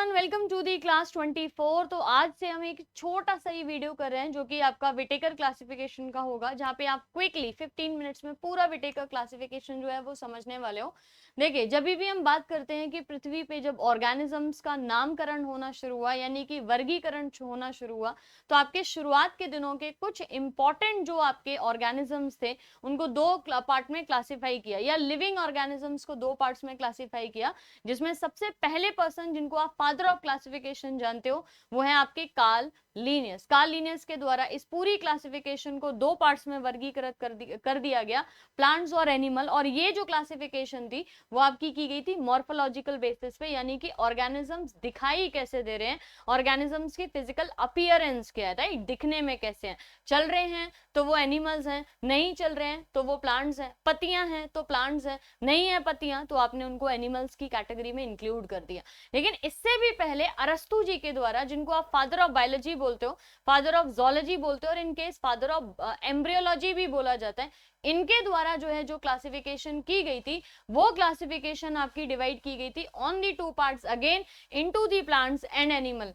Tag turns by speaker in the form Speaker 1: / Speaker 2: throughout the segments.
Speaker 1: Everyone, welcome to the class 24। तो आज से हम एक छोटा सा ही वीडियो कर रहे हैं जो कि आपका विटेकर क्लासिफिकेशन का होगा, जहाँ पे आप क्विकली 15 मिनट्स में पूरा विटेकर क्लासिफिकेशन जो है वो समझने वाले हो। देखिए, जब भी हम बात करते हैं कि पृथ्वी पे जब ऑर्गेनिजम्स का नामकरण होना शुरू हुआ, यानी कि वर्गीकरण होना शुरू हुआ, तो आपके शुरुआत के दिनों के कुछ इंपॉर्टेंट जो आपके ऑर्गेनिजम्स थे उनको दो पार्ट में क्लासिफाई किया, या लिविंग ऑर्गेनिजम्स को दो पार्ट्स में क्लासिफाई किया, जिसमें सबसे पहले पर्सन जिनको आप फादर ऑफ क्लासिफिकेशन जानते हो वो है आपके कार्ल लीनियस। कार्ल लीनियस के द्वारा इस पूरी क्लासिफिकेशन को दो पार्ट्स में वर्गीकृत कर दिया गया, प्लांट्स और एनिमल। और ये जो क्लासिफिकेशन थी वो आपकी की गई थी मॉर्फोलॉजिकल बेसिस पे, यानी कि ऑर्गेनिजम्स दिखाई कैसे दे रहे हैं, ऑर्गेनिजम्स की फिजिकल अपीयरेंस क्या है, राइट, दिखने में कैसे हैं, चल रहे हैं तो वो एनिमल्स हैं, नहीं चल रहे हैं तो वो प्लांट्स हैं, पत्तियां हैं तो प्लांट्स हैं, नहीं है पत्तियां तो आपने उनको एनिमल्स की कैटेगरी में इंक्लूड कर दिया। लेकिन इससे भी पहले अरस्तु जी के द्वारा, जिनको आप फादर ऑफ बायोलॉजी बोलते हो, फादर ऑफ जोलॉजी बोलते हो, और इनकेस फादर ऑफ एम्ब्रियोलॉजी भी बोला जाता है, इनके द्वारा जो है जो क्लासिफिकेशन की गई थी वो क्लासिफिकेशन आपकी डिवाइड की गई थी on the two parts again into the plants and animal.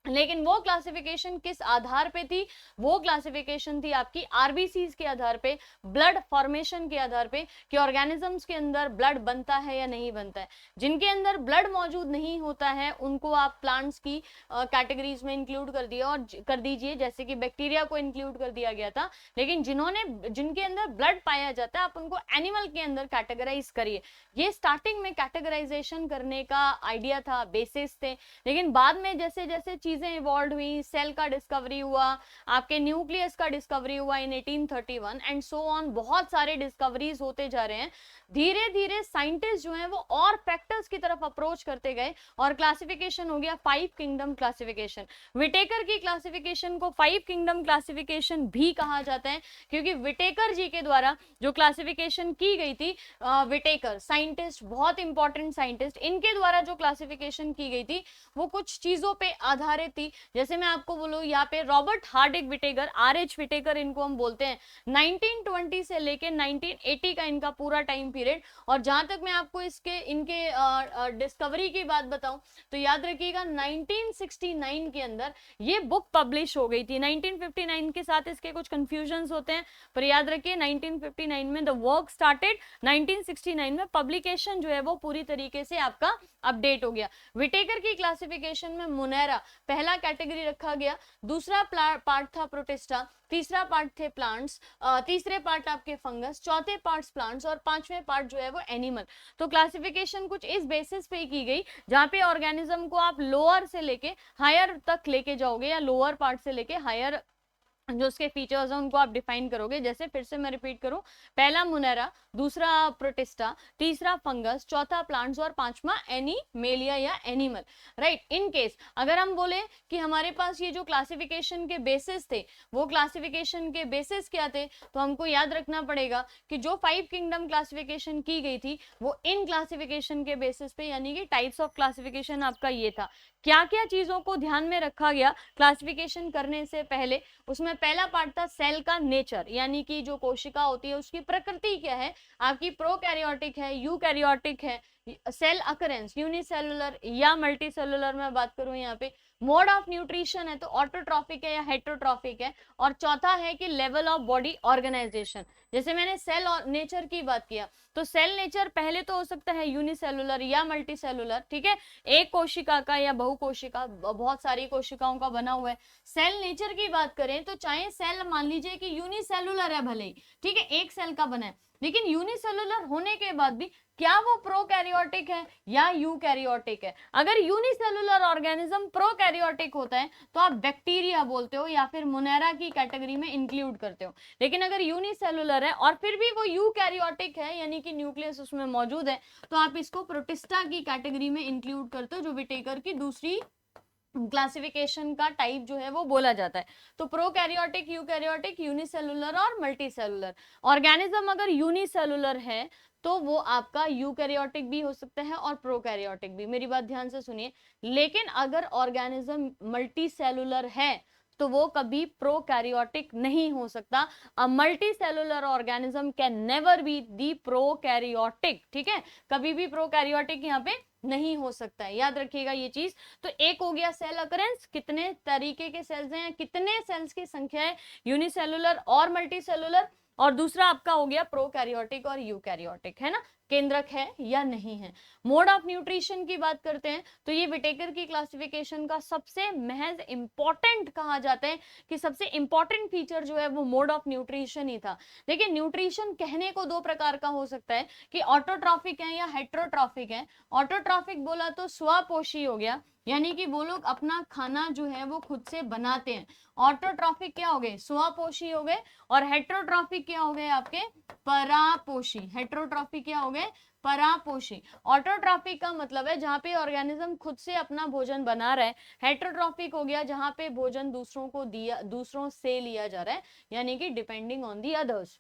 Speaker 1: लेकिन वो क्लासिफिकेशन किस आधार पे थी? वो क्लासिफिकेशन थी आपकी आरबीसीज के आधार पे, ब्लड फॉर्मेशन के आधार पे, कि ऑर्गेनिजम्स के अंदर ब्लड बनता है या नहीं बनता है। जिनके अंदर ब्लड मौजूद नहीं होता है उनको आप प्लांट्स की कैटेगरीज में इंक्लूड कर दिया और कर दीजिए, जैसे कि बैक्टीरिया को इंक्लूड कर दिया गया था। लेकिन जिनके अंदर ब्लड पाया जाता है आप उनको एनिमल के अंदर कैटेगराइज करिए। ये स्टार्टिंग में कैटेगराइजेशन करने का आइडिया था, बेसिस थे। लेकिन बाद में जैसे जैसे चीजें इवॉल्व हुई, सेल का डिस्कवरी हुआ, आपके न्यूक्लियस का डिस्कवरी हुआ इन 1831 एंड सो ऑन, बहुत सारे डिस्कवरीज होते जा रहे हैं। धीरे धीरे साइंटिस्ट जो हैं वो और फैक्टर्स की तरफ अप्रोच करते गए और क्लासिफिकेशन हो गया 5 किंगडम क्लासिफिकेशन। विटेकर की क्लासिफिकेशन को 5 किंगडम क्लासिफिकेशन भी कहा जाता है, क्योंकि विटेकर जी के द्वारा जो क्लासिफिकेशन की गई थी, विटेकर साइंटिस्ट, बहुत इंपॉर्टेंट साइंटिस्ट, इनके द्वारा जो क्लासिफिकेशन की गई थी वो कुछ चीजों पे आधारित थी। जैसे मैं आपको बोलूं, यहाँ पे Robert Harding Whitaker, R H. Whitaker इनको हम बोलते हैं, 1920 से लेके 1980 का इनका पूरा टाइम पीरियड। और जहां तक मैं आपको इनके डिस्कवरी की बात बताऊं तो याद रखिएगा 1969 के अंदर ये बुक पब्लिश हो गई थी। 1959 के साथ इसके कुछ कंफ्यूजन्स होते हैं, पर याद रखिए 1959 में द वर्क स्टार्टेड, 1969 में पब्लिकेशन जो है वो पूरी तरीके से आपका अपडेट हो गया। विटेकर की क्लासिफिकेशन में मुनेरा पहला कैटेगरी रखा गया, दूसरा पार्ट था प्रोटिस्टा, तीसरा पार्ट थे प्लांट्स, तीसरे पार्ट आपके फंगस, चौथे पार्ट्स प्लांट्स, और पांचवें पार्ट जो है वो एनिमल। तो क्लासिफिकेशन कुछ इस बेसिस पे की गई जहां पे ऑर्गेनिज्म को आप लोअर से लेके हायर तक लेके जाओगे, या लोअर पार्ट से लेके हायर जो उसके फीचर्स हैं उनको आप डिफाइन करोगे। जैसे फिर से मैं रिपीट करूं, पहला मुनेरा, दूसरा प्रोटिस्टा, तीसरा फंगस, चौथा प्लांट्स और पांचवा एनिमेलिया या एनिमल, राइट। इन केस अगर हम बोले कि हमारे पास ये जो क्लासिफिकेशन के बेसिस थे, वो क्लासिफिकेशन के बेसिस क्या थे, तो हमको याद रखना पड़ेगा कि जो 5 किंगडम क्लासिफिकेशन की गई थी वो इन क्लासिफिकेशन के बेसिस पे, यानी कि टाइप्स ऑफ क्लासिफिकेशन आपका ये था। क्या क्या चीजों को ध्यान में रखा गया क्लासिफिकेशन करने से पहले? उसमें पहला पार्ट था सेल का नेचर, यानी कि जो कोशिका होती है उसकी प्रकृति क्या है, आपकी प्रोकैरियोटिक है, यूकैरियोटिक है, सेल अकरेंस यूनिसेलुलर या मल्टीसेलुलर में बात करूं यहाँ पे, मोड ऑफ न्यूट्रिशन है तो ऑटोट्रॉफिक है या हेटरोट्रॉफिक है, और चौथा है कि लेवल ऑफ बॉडी ऑर्गेनाइजेशन। जैसे मैंने सेल और नेचर की बात किया तो सेल नेचर पहले तो हो सकता है यूनिसेलुलर या मल्टीसेलुलर, ठीक है, एक कोशिका का या बहुकोशिका, बहुत सारी कोशिकाओं का बना हुआ है। सेल नेचर की बात करें तो चाहे सेल मान लीजिए कि यूनिसेलुलर है भले ही, ठीक है, एक सेल का बना है, लेकिन यूनिसेलुलर होने के बाद भी क्या वो प्रोकैरियोटिक है या यूकैरियोटिक है? अगर यूनिसेलुलर ऑर्गेनिज्म प्रोकैरियोटिक होता है तो आप बैक्टीरिया बोलते हो या फिर मुनेरा की कैटेगरी में इंक्लूड करते हो। लेकिन अगर यूनिसेलुलर है और फिर भी वो यूकैरियोटिक है, यानी कि न्यूक्लियस उसमें मौजूद है, तो आप इसको प्रोटिस्टा की कैटेगरी में इंक्लूड करते हो, जो विटेकर की दूसरी क्लासिफिकेशन का टाइप जो है वो बोला जाता है। तो प्रोकैरियोटिक, यूकैरियोटिक, यूनिसेलुलर और मल्टीसेलुलर। ऑर्गेनिज्म अगर यूनिसेलुलर है तो वो आपका यूकैरियोटिक भी हो सकता है और प्रोकैरियोटिक भी, मेरी बात ध्यान से सुनिए। लेकिन अगर ऑर्गेनिज्म मल्टीसेलुलर है तो वो कभी प्रोकैरियोटिक नहीं हो सकता। A multicellular organism can never be the prokaryotic, ठीक है, कभी भी प्रोकैरियोटिक यहाँ पे नहीं हो सकता है, याद रखिएगा ये चीज। तो एक हो गया सेल अकरेंस, कितने तरीके के सेल्स हैं, कितने सेल्स की संख्या है, यूनिसेलुलर और मल्टीसेलुलर, और दूसरा आपका हो गया प्रोकैरियोटिक और यूकैरियोटिक, है ना, केंद्रक है या नहीं है। मोड ऑफ न्यूट्रिशन की बात करते हैं तो ये विटेकर की क्लासिफिकेशन का सबसे महज इंपॉर्टेंट कहा जाता है कि सबसे इंपॉर्टेंट फीचर जो है वो मोड ऑफ न्यूट्रिशन ही था। देखिए न्यूट्रिशन कहने को दो प्रकार का हो सकता है कि ऑटोट्रॉफिक है या हेट्रोट्रॉफिक है। ऑटोट्रॉफिक बोला तो स्वपोषी हो गया, यानी कि वो लोग अपना खाना जो है वो खुद से बनाते हैं। ऑटोट्रॉफिक क्या हो गए, स्वपोषी हो गए, और हेट्रोट्रॉफिक क्या हो गए आपके, परापोषी। हेट्रोट्रॉफिक क्या हो गए, परापोषी। ऑटोट्रॉफिक का मतलब है जहां पे ऑर्गेनिज्म खुद से अपना भोजन बना रहा है। हेट्रोट्रॉफिक हो गया जहां पे भोजन दूसरों को दिया, दूसरों से लिया जा रहा है, यानी कि डिपेंडिंग ऑन दी अदर्स।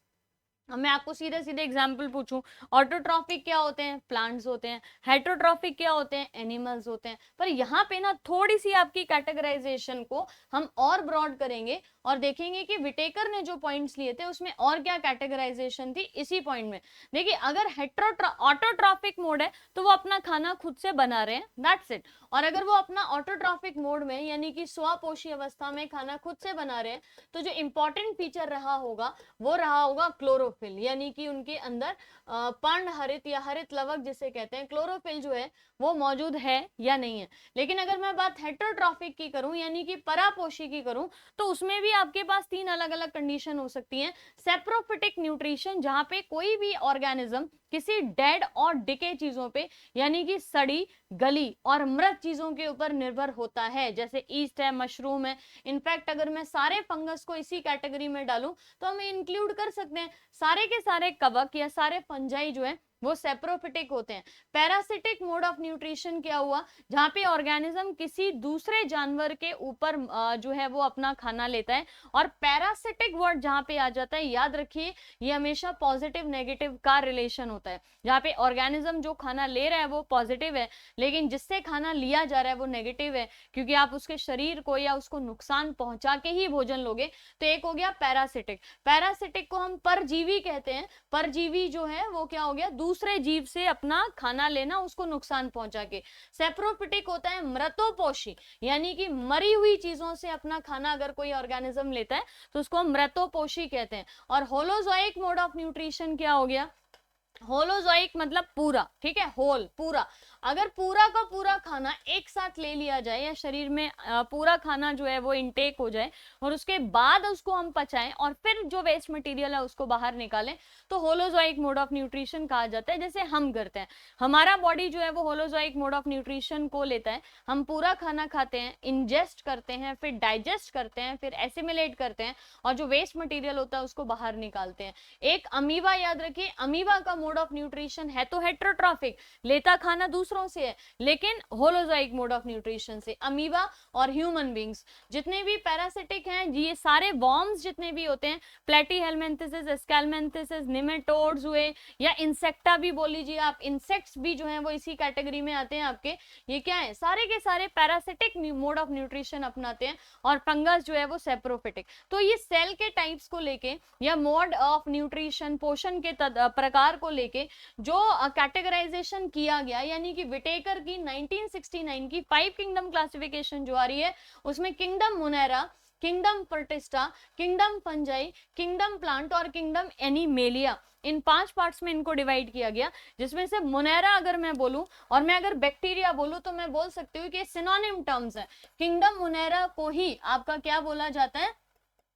Speaker 1: अब मैं आपको सीधे सीधे एग्जाम्पल पूछूं, ऑटोट्रॉफिक क्या होते हैं, प्लांट्स होते हैं, हेट्रोट्रॉफिक क्या होते हैं, एनिमल्स होते हैं। पर यहाँ पे ना थोड़ी सी आपकी कैटेगराइजेशन को हम और ब्रॉड करेंगे और देखेंगे कि विटेकर ने जो पॉइंट्स लिए थे उसमें और क्या कैटेगराइजेशन थी इसी पॉइंट में। देखिए अगर ऑटोट्रॉफिक मोड है तो वो अपना खाना खुद से बना रहे हैं, दैट्स इट। और अगर वो अपना ऑटोट्रॉफिक मोड में यानी कि स्वपोषी अवस्था में खाना खुद से बना रहे हैं तो जो इंपॉर्टेंट फीचर रहा होगा वो रहा होगा क्लोरोफिल, यानी कि उनके अंदर पर्णहरित या हरित लवक जिसे कहते हैं, क्लोरोफिल जो है वो मौजूद है या नहीं है। लेकिन अगर मैं बात हेट्रोट्रॉफिक की करूं यानी कि परापोषी की करूं तो उसमें भी आपके पास तीन अलग अलग कंडीशन हो सकती हैं। सेप्रोफिटिक न्यूट्रिशन, जहां पे कोई भी ऑर्गेनिज्म किसी डेड और डिके चीजों पे यानी कि सड़ी गली और मृत चीजों के ऊपर निर्भर होता है, जैसे ईस्ट है, मशरूम है। इनफैक्ट अगर मैं सारे फंगस को इसी कैटेगरी में डालूं तो हम इंक्लूड कर सकते हैं, सारे के सारे कवक या सारे फंजाई जो है वो सेप्रोफिटिक होते हैं। पैरासिटिक मोड ऑफ न्यूट्रिशन क्या हुआ, जहां पे ऑर्गेनिज्म किसी दूसरे जानवर के ऊपर जो है वो अपना खाना लेता है। और पैरासिटिक वर्ड जहां पे आ जाता है, याद रखिए ये हमेशा पॉजिटिव नेगेटिव का रिलेशन होता है, जहां पे ऑर्गेनिज्म जो खाना ले रहा है वो पॉजिटिव है लेकिन जिससे खाना लिया जा रहा है वो नेगेटिव है, क्योंकि आप उसके शरीर को या उसको नुकसान पहुंचा के ही भोजन लोगे। तो एक हो गया पैरासिटिक। पैरासिटिक को हम परजीवी कहते हैं। परजीवी जो है वो क्या हो गया, दूसरे जीव से अपना खाना लेना, उसको नुकसान पहुंचा के। सेप्रोफिटिक होता है मृतोपोषी, यानी कि मरी हुई चीजों से अपना खाना अगर कोई ऑर्गेनिज्म लेता है तो उसको हम मृतोपोषी कहते हैं। और होलोजोइक मोड ऑफ न्यूट्रिशन क्या हो गया, होलोजोइक मतलब पूरा, ठीक है, होल पूरा। अगर पूरा का पूरा खाना एक साथ ले लिया जाए या शरीर में पूरा खाना जो है वो इनटेक हो जाए और उसके बाद उसको हम पचाएं और फिर जो वेस्ट मटेरियल है उसको बाहर निकालें तो होलोजोइक मोड ऑफ न्यूट्रिशन कहा जाता है। जैसे हम करते हैं, हमारा बॉडी जो है वो होलोजोइक मोड ऑफ न्यूट्रिशन को लेता है। हम पूरा खाना खाते हैं, इंजेस्ट करते हैं, फिर डाइजेस्ट करते हैं, फिर एसिमिलेट करते हैं और जो वेस्ट मटेरियल होता है उसको बाहर निकालते हैं। एक अमीबा, याद रखिए अमीबा का मोड ऑफ न्यूट्रिशन है तो हेट्रोट्रॉफिक, लेता खाना दूसरों से है, लेकिन होलोजोइक मोड ऑफ न्यूट्रिशन से। अमीबा और ह्यूमन बींग्स जितने भी पैरासिटिक हैं, ये सारे वॉर्म्स जितने भी होते हैं, प्लेटीहेलमिन्थेसिस, एस्केलमिन्थेसिस, निमेटोड्स हुए या इंसेक्टा भी बोल लीजिए आप, इंसेक्ट्स भी जो है वो इसी कैटेगरी में आते हैं आपके। ये क्या है, सारे के सारे पैरासिटिक मोड ऑफ न्यूट्रिशन अपनाते हैं और फंगस जो है वो सेप्रोफिटिक। तो ये सेल के टाइप्स को लेके या मोड ऑफ न्यूट्रिशन, पोषण के प्रकार को लेके जो कैटेगराइजेशन किया गया, यानी कि विटेकर की 1969 की 5 किंगडम क्लासिफिकेशन जो आ रही है उसमें kingdom Monera, kingdom Protista, kingdom fungi, kingdom plant और किंगडम एनिमेलिया, इन 5 पार्ट्स में इनको डिवाइड किया गया। जिसमें से मोनेरा अगर मैं बोलूं और मैं अगर बैक्टीरिया बोलूं तो मैं बोल सकती हूँ कि सिनोनिम टर्म्स है। किंगडम मोनेरा को ही आपका क्या बोला जाता है,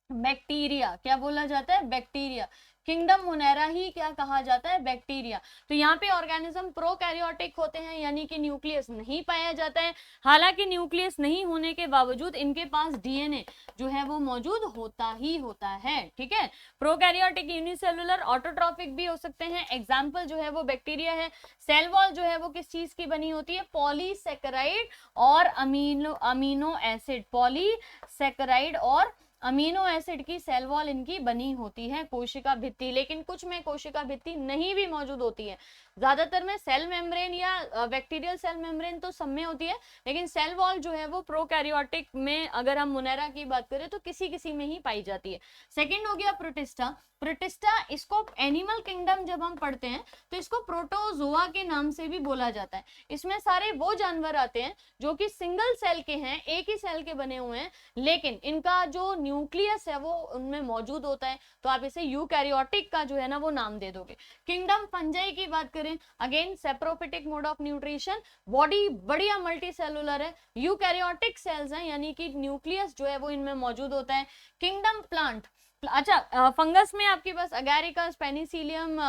Speaker 1: बैक्टीरिया। क्या बोला जाता है, बैक्टीरिया। किंगडम मोनेरा ही क्या कहा जाता है, बैक्टीरिया। तो यहाँ पे ऑर्गेनिज्म प्रोकैरियोटिक होते हैं, यानी कि न्यूक्लियस नहीं पाया जाता है। हालांकि न्यूक्लियस नहीं होने के बावजूद इनके पास डीएनए जो है वो मौजूद होता ही होता है, ठीक है। प्रोकैरियोटिक यूनिसेलुलर ऑटोट्रॉफिक भी हो सकते हैं। एग्जाम्पल जो है वो बैक्टीरिया है। सेल वॉल जो है वो किस चीज की बनी होती है, पॉलीसेकेराइड और अमीनो एसिड, पॉलीसेकेराइड और अमीनो एसिड की सेल वॉल इनकी बनी होती है, कोशिका भित्ति, लेकिन कुछ में कोशिका भित्ति नहीं भी मौजूद होती है। ज्यादातर में सेल मेम्ब्रेन या बैक्टीरियल सेल मेम्ब्रेन तो सब में होती है, लेकिन सेल वॉल जो है वो प्रोकैरियोटिक में, अगर हम मुनेरा की बात करें तो किसी किसी में ही पाई जाती है। सेकेंड हो गया प्रोटिस्टा। प्रोटिस्टा, इसको एनिमल किंगडम जब हम पढ़ते हैं तो इसको प्रोटोजोआ के नाम से भी बोला जाता है। इसमें सारे वो जानवर आते हैं जो कि सिंगल सेल के हैं, एक ही सेल के बने हुए हैं, लेकिन इनका जो न्यूक्लियस है वो उनमें मौजूद होता है, तो आप इसे यूकैरियोटिक का जो है ना वो नाम दे दोगे। किंगडम फंजाई की बात करें, again saprophytic mode of nutrition, body बढ़िया मल्टी सेलुलर है, यूकैरियोटिक सेल्स हैं, यानी कि न्यूक्लियस जो है वो इनमें मौजूद होता है। किंगडम प्लांट, अच्छा फंगस में आपके पास अगैरिकस, पेनिसिलियम,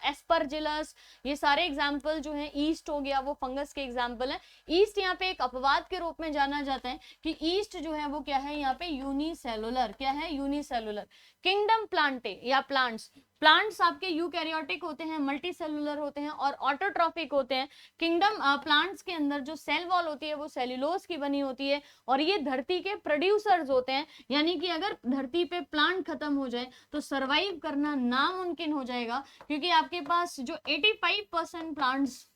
Speaker 1: एस्परजिलस, ये सारे एग्जाम्पल जो हैं, ईस्ट हो गया वो फंगस के एग्जाम्पल है। ईस्ट यहाँ पे एक अपवाद के रूप में जाना जाता है कि ईस्ट जो है वो क्या है यहाँ पे यूनिसेलुलर, क्या है यूनिसेलुलर। किंगडम प्लांटे या प्लांट्स, प्लांट्स आपके यूकैरियोटिक होते हैं, मल्टी सेलुलर होते हैं और ऑटोट्रॉफिक होते हैं। किंगडम प्लांट्स के अंदर जो सेल वॉल होती है वो सेल्यूलोज की बनी होती है और ये धरती के प्रोड्यूसर्स होते हैं, यानी कि अगर धरती पे प्लांट खत्म हो जाए तो सरवाइव करना नामुमकिन हो जाएगा, क्योंकि आपके पास जो 85% प्लांट्स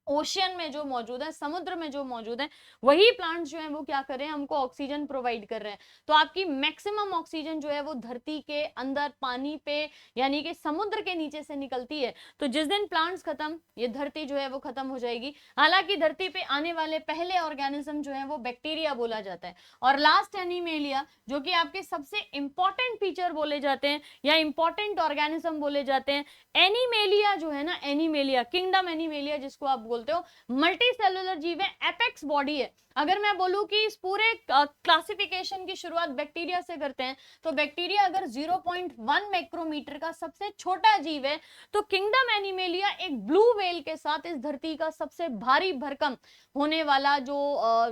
Speaker 1: ओशियन में जो मौजूद है, समुद्र में जो मौजूद है, वही प्लांट्स जो है वो क्या कर रहे हैं, हमको ऑक्सीजन प्रोवाइड कर रहे हैं। तो आपकी मैक्सिमम ऑक्सीजन जो है वो धरती के अंदर पानी पे यानी कि समुद्र के नीचे से निकलती है। तो जिस दिन प्लांट्स खत्म, ये धरती जो है वो खत्म हो जाएगी। हालांकि धरती पे आने वाले पहले ऑर्गेनिज्म जो है वो बैक्टीरिया बोला जाता है। और लास्ट एनिमेलिया, जो कि आपके सबसे इंपॉर्टेंट फीचर बोले जाते हैं या इंपॉर्टेंट ऑर्गेनिज्म बोले जाते हैं। एनिमेलिया जो है ना, एनिमेलिया, किंगडम एनिमेलिया जिसको आप बोलते हो, मल्टी सेलुलर जीव है, एपेक्स बॉडी है। अगर मैं बोलूं कि इस पूरे क्लासिफिकेशन की शुरुआत बैक्टीरिया से करते हैं, तो बैक्टीरिया अगर 0.1 माइक्रोमीटर का सबसे छोटा जीव है, तो किंगडम एनिमेलिया एक ब्लू व्हेल के साथ इस धरती का सबसे भारी भरकम होने वाला जो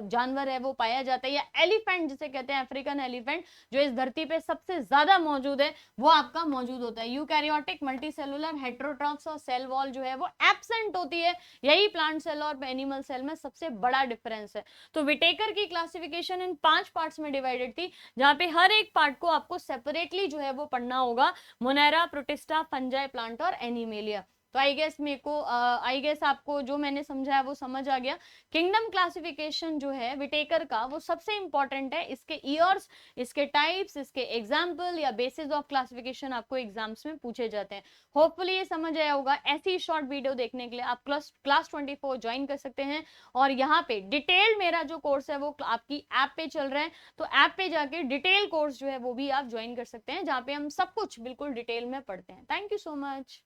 Speaker 1: जानवर है वो पाया जाता है, या एलिफेंट जिसे कहते हैं, अफ्रीकन एलिफेंट, जो इस धरती पे सबसे ज्यादा मौजूद है, वो आपका मौजूद होता है। यूकैरियोटिक, मल्टी सेलुलर, हेटेरोट्रॉफ्स और सेल वॉल जो है वो एब्सेंट होती है। यही प्लांट सेल और एनिमल सेल में सबसे बड़ा डिफरेंस है। तो विटेकर की क्लासिफिकेशन इन 5 पार्ट्स में डिवाइडेड थी, जहां पे हर एक पार्ट को आपको सेपरेटली जो है वो पढ़ना होगा, मोनेरा, प्रोटिस्टा, फंजाई, प्लांट और एनिमेलिया। तो आई गेस आपको जो मैंने समझाया वो समझ आ गया। किंगडम क्लासिफिकेशन जो है विटेकर का, वो सबसे इंपॉर्टेंट है। इसके ईयर्स, इसके टाइप्स, इसके एग्जाम्पल या बेसिस ऑफ क्लासिफिकेशन आपको एग्जाम्स में पूछे जाते हैं। होपफुली ये समझ आया होगा। ऐसी शॉर्ट वीडियो देखने के लिए आप क्लास 24 ज्वाइन कर सकते हैं, और यहाँ पे डिटेल्ड मेरा जो कोर्स है वो आपकी ऐप पे चल रहा है, तो ऐप पे जाके डिटेल कोर्स जो है वो भी आप ज्वाइन कर सकते हैं, जहाँ पे हम सब कुछ बिल्कुल डिटेल में पढ़ते हैं। Thank you so much.